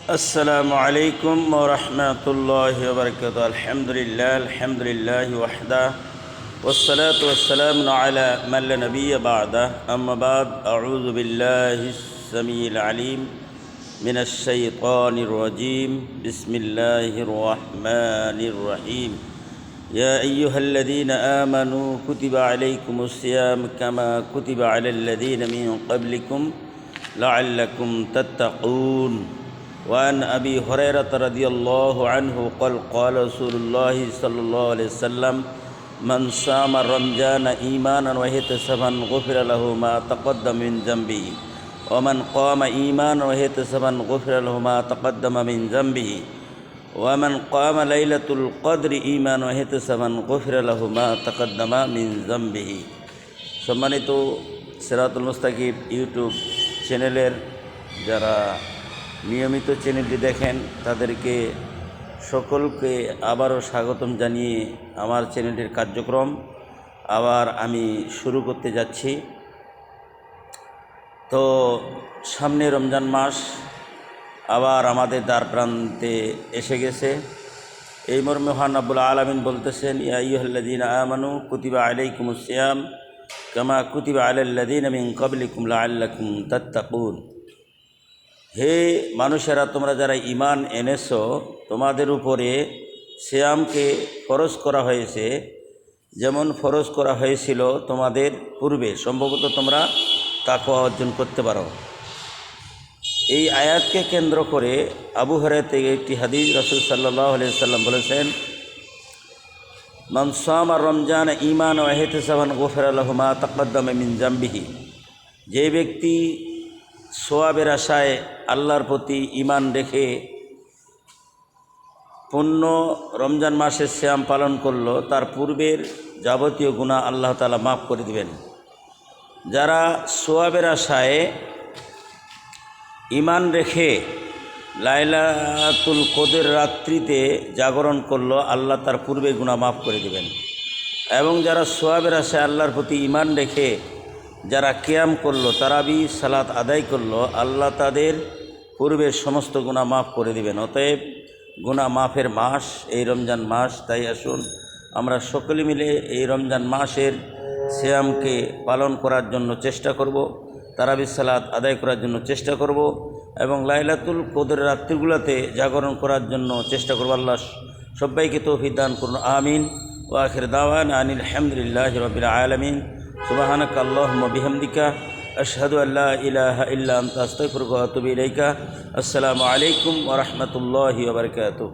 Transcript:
السلام عليكم ورحمة الله وبركاته. الحمد لله وحده والصلاة والسلام على من لا نبي بعده. أما بعد، أعوذ بالله السميع العليم من الشيطان الرجيم. بسم الله الرحمن الرحيم. يا أيها الذين آمنوا كتب عليكم الصيام كما كتب على الذين من قبلكم لعلكم تتقون. وعن أبي هريرة رضي الله عنه قال قال رسول الله صلى الله عليه وسلم: من صام رمضان إيمانا واحتسابا غفر له ما تقدم من ذنبه ومن قام إيمانا واحتسابا غفر له ما تقدم من ذنبه ومن قام ليلة القدر إيمانا واحتسابا غفر له ما تقدم من ذنبه. সম্মানিত সিরাতুল মুস্তাকিম ইউটিউব চ্যানেলের যারা নিয়মিত চ্যানেলটি দেখেন তাদেরকে সকলকে আবারও স্বাগতম জানিয়ে আমার চ্যানেলটির কার্যক্রম আবার আমি শুরু করতে যাচ্ছি। তো সামনে রমজান মাস আবার আমাদের দ্বার প্রান্তে এসে গেছে। এই মর্মে মহান রব্বুল আলামিন বলতেছেন: ইয়া আইয়ুহাল্লাযীনা আমানু কুতিবা আলাইকুমুস সিয়াম কামা কুতিবা আলাল্লাযীনা মিন ক্বাবলিকুম লাআল্লাকুম তাত্তাকুন। হে মানুষেরা, তোমরা যারা ঈমান এনেছো, তোমাদের উপরে সিয়ামকে ফরজ করা হয়েছে যেমন ফরজ করা হয়েছিল তোমাদের পূর্বে, সম্ভবত তোমরা তাকওয়া অর্জন করতে পারো। এই আয়াতকে কেন্দ্র করে আবু হুরায়রা থেকে একটি হাদিস রাসূল সাল্লাল্লাহু আলাইহি ওয়াসাল্লাম বলেছেন: মান সামা রমজান ঈমানান ওয়া ইহতিসাবান গুফিরা লাহু মা তাকদ্দামা মিন যামবিহি। যে ব্যক্তি সোয়াবের আশায় আল্লাহর প্রতি ঈমান রেখে পূর্ণ রমজান মাসের সিয়াম পালন করলো, তার পূর্বের যাবতীয় গুনাহ আল্লাহ তাআলা মাফ করে দিবেন। যারা সোয়াবের আশায় ঈমান রেখে লাইলাতুল কদর রাত্রিতে জাগরণ করলো, আল্লাহ তার পূর্বের গুনাহ মাফ করে দিবেন। এবং যারা সোয়াবের আশায় আল্লাহর প্রতি ঈমান রেখে যারা কিয়াম করলো, তারাবি সালাত আদায় করলো, আল্লাহ তাদের পূর্বের সমস্ত গুনাহ মাফ করে দিবেন। অতএব গুনাহ মাফের মাস এই রমজান মাস। তাই আসুন আমরা সকলে মিলে এই রমজান মাসের সিয়ামকে পালন করার জন্য চেষ্টা করব, তারাবি সালাত আদায় করার জন্য চেষ্টা করব এবং লাইলাতুল কদর রাত্রিগুলোতে জাগরণ করার জন্য চেষ্টা করব। আল্লাহ সবাইকে তৌফিক দান করুন, আমিন। ওয়া আখির দাওয়ানা আনিল হামদুলিল্লাহি রাব্বিল আলামিন। সুবহানাকা আল্লাহুম্মা বিহামদিকা আশহাদু আল্লা ইলাহা ইল্লা আনতা আস্তাগফিরুকা ওয়া আতুবু ইলাইকা। আসসালামু আলাইকুম ওয়া রাহমাতুল্লাহি ওয়া বারাকাতুহু।